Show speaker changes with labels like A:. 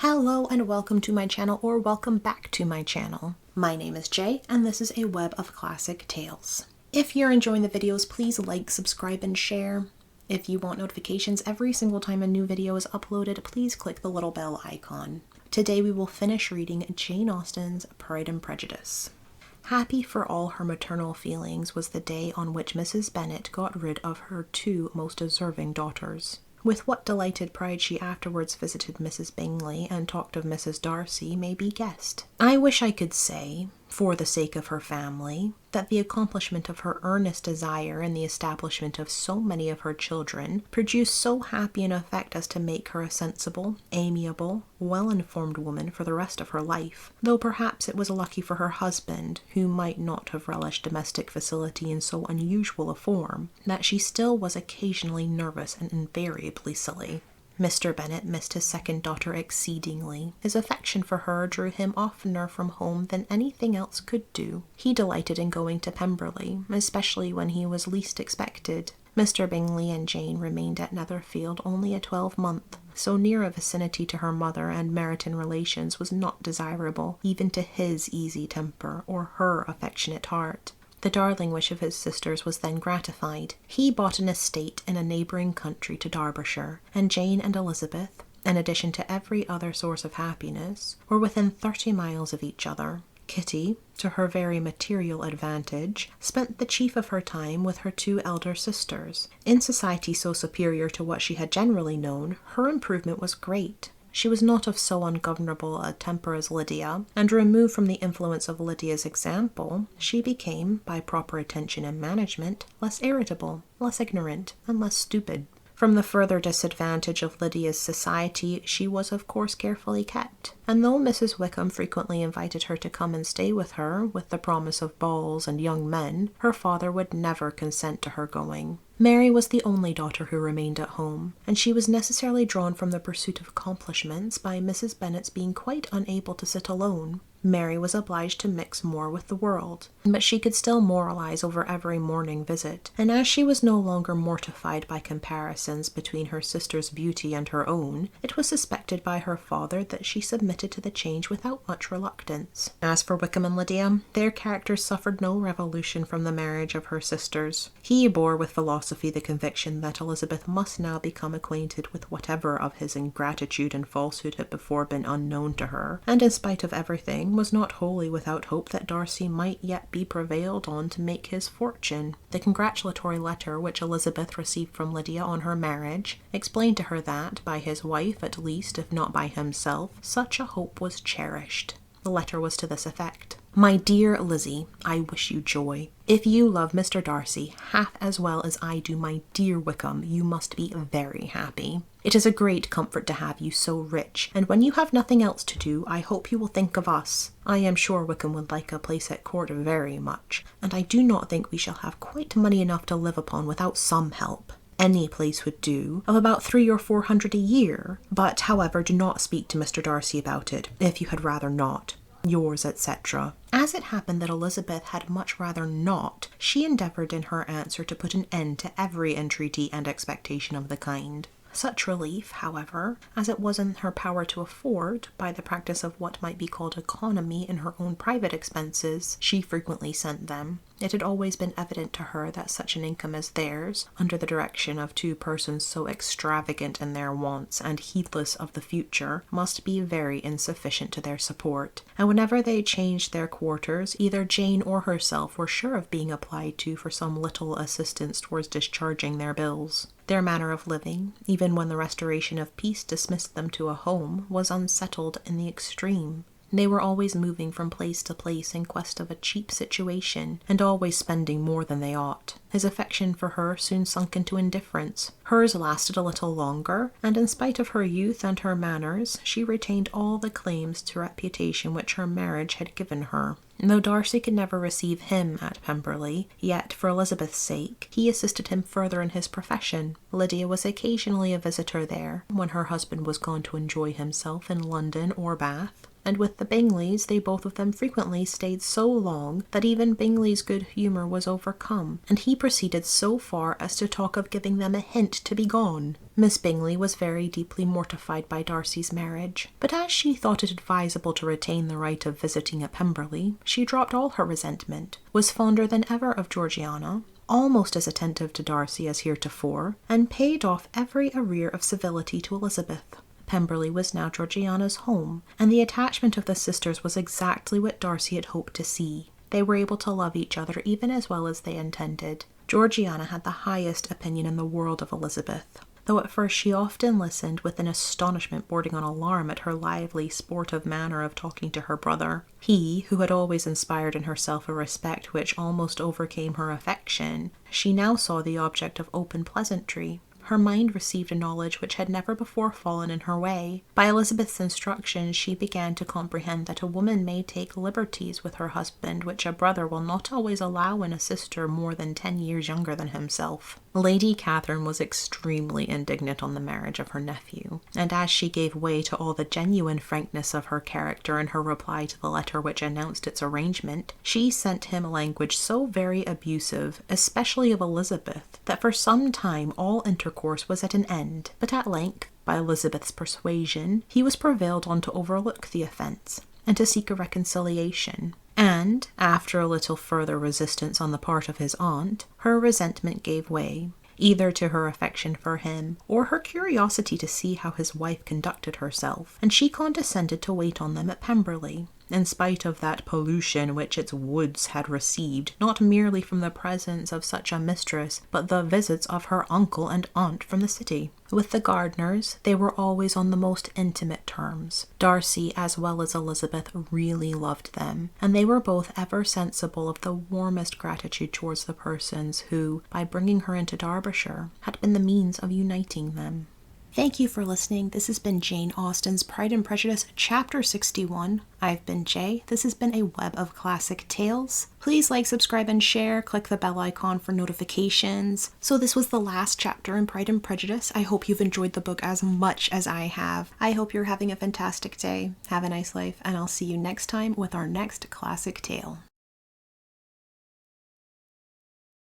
A: Hello and welcome to my channel, or welcome back to my channel. My name is Jay and this is a web of classic tales. If you're enjoying the videos, please like, subscribe, and share. If you want notifications every single time a new video is uploaded, please click the little bell icon. Today we will finish reading Jane Austen's Pride and Prejudice. Happy for all her maternal feelings was the day on which Mrs. Bennet got rid of her two most deserving daughters. With what delighted pride she afterwards visited Mrs. Bingley and talked of Mrs. Darcy may be guessed. I wish I could say, for the sake of her family, that the accomplishment of her earnest desire and the establishment of so many of her children produced so happy an effect as to make her a sensible, amiable, well-informed woman for the rest of her life, though perhaps it was lucky for her husband, who might not have relished domestic facility in so unusual a form, that she still was occasionally nervous and invariably silly. Mr. Bennet missed his second daughter exceedingly. His affection for her drew him oftener from home than anything else could do. He delighted in going to Pemberley, especially when he was least expected. Mr. Bingley and Jane remained at Netherfield only a 12-month. So near a vicinity to her mother and Meryton relations was not desirable, even to his easy temper or her affectionate heart. The darling wish of his sisters was then gratified. He bought an estate in a neighbouring country to Derbyshire, and Jane and Elizabeth, in addition to every other source of happiness, were within 30 miles of each other. Kitty, to her very material advantage, spent the chief of her time with her two elder sisters. In society so superior to what she had generally known, her improvement was great. She was not of so ungovernable a temper as Lydia, and removed from the influence of Lydia's example, she became, by proper attention and management, less irritable, less ignorant, and less stupid. From the further disadvantage of Lydia's society, she was of course carefully kept, and though Mrs. Wickham frequently invited her to come and stay with her, with the promise of balls and young men, her father would never consent to her going. Mary was the only daughter who remained at home, and she was necessarily drawn from the pursuit of accomplishments by Mrs. Bennet's being quite unable to sit alone. Mary was obliged to mix more with the world, but she could still moralize over every morning visit, and as she was no longer mortified by comparisons between her sister's beauty and her own, it was suspected by her father that she submitted to the change without much reluctance. As for Wickham and Lydia, their characters suffered no revolution from the marriage of her sisters. He bore with philosophy the conviction that Elizabeth must now become acquainted with whatever of his ingratitude and falsehood had before been unknown to her, and in spite of everything, was not wholly without hope that Darcy might yet be prevailed on to make his fortune. The congratulatory letter which Elizabeth received from Lydia on her marriage explained to her that, by his wife at least, if not by himself, such a hope was cherished. The letter was to this effect: "My dear Lizzie, I wish you joy. If you love Mr. Darcy half as well as I do my dear Wickham, you must be very happy. It is a great comfort to have you so rich, and when you have nothing else to do, I hope you will think of us. I am sure Wickham would like a place at court very much, and I do not think we shall have quite money enough to live upon without some help. Any place would do, of about 300 or 400 a year, but however, do not speak to Mr. Darcy about it, if you had rather not. Yours, etc." As it happened that Elizabeth had much rather not, she endeavoured in her answer to put an end to every entreaty and expectation of the kind. Such relief, however, as it was in her power to afford, by the practice of what might be called economy in her own private expenses, she frequently sent them. It had always been evident to her that such an income as theirs, under the direction of two persons so extravagant in their wants and heedless of the future, must be very insufficient to their support, and whenever they changed their quarters, either Jane or herself were sure of being applied to for some little assistance towards discharging their bills. Their manner of living, even when the restoration of peace dismissed them to a home, was unsettled in the extreme. They were always moving from place to place in quest of a cheap situation, and always spending more than they ought. His affection for her soon sunk into indifference. Hers lasted a little longer, and in spite of her youth and her manners, she retained all the claims to reputation which her marriage had given her. Though Darcy could never receive him at Pemberley, yet, for Elizabeth's sake, he assisted him further in his profession. Lydia was occasionally a visitor there, when her husband was gone to enjoy himself in London or Bath, and with the Bingleys, they both of them frequently stayed so long that even Bingley's good humour was overcome, and he proceeded so far as to talk of giving them a hint to be gone. Miss Bingley was very deeply mortified by Darcy's marriage, but as she thought it advisable to retain the right of visiting at Pemberley, she dropped all her resentment, was fonder than ever of Georgiana, almost as attentive to Darcy as heretofore, and paid off every arrear of civility to Elizabeth. Pemberley was now Georgiana's home, and the attachment of the sisters was exactly what Darcy had hoped to see. They were able to love each other even as well as they intended. Georgiana had the highest opinion in the world of Elizabeth, though at first she often listened with an astonishment bordering on alarm at her lively, sportive manner of talking to her brother. He, who had always inspired in herself a respect which almost overcame her affection, she now saw the object of open pleasantry. Her mind received a knowledge which had never before fallen in her way. By Elizabeth's instructions, she began to comprehend that a woman may take liberties with her husband which a brother will not always allow in a sister more than 10 years younger than himself. Lady Catherine was extremely indignant on the marriage of her nephew, and as she gave way to all the genuine frankness of her character in her reply to the letter which announced its arrangement, she sent him language so very abusive, especially of Elizabeth, that for some time all intercourse was at an end, but at length, by Elizabeth's persuasion, he was prevailed on to overlook the offence, and to seek a reconciliation. And, after a little further resistance on the part of his aunt, her resentment gave way, either to her affection for him, or her curiosity to see how his wife conducted herself, and she condescended to wait on them at Pemberley, in spite of that pollution which its woods had received, not merely from the presence of such a mistress, but the visits of her uncle and aunt from the city. With the Gardiners, they were always on the most intimate terms. Darcy, as well as Elizabeth, really loved them, and they were both ever sensible of the warmest gratitude towards the persons who, by bringing her into Derbyshire, had been the means of uniting them. Thank you for listening. This has been Jane Austen's Pride and Prejudice, Chapter 61. I've been Jay. This has been a Web of Classic Tales. Please like, subscribe, and share. Click the bell icon for notifications. So this was the last chapter in Pride and Prejudice. I hope you've enjoyed the book as much as I have. I hope you're having a fantastic day. Have a nice life, and I'll see you next time with our next classic tale.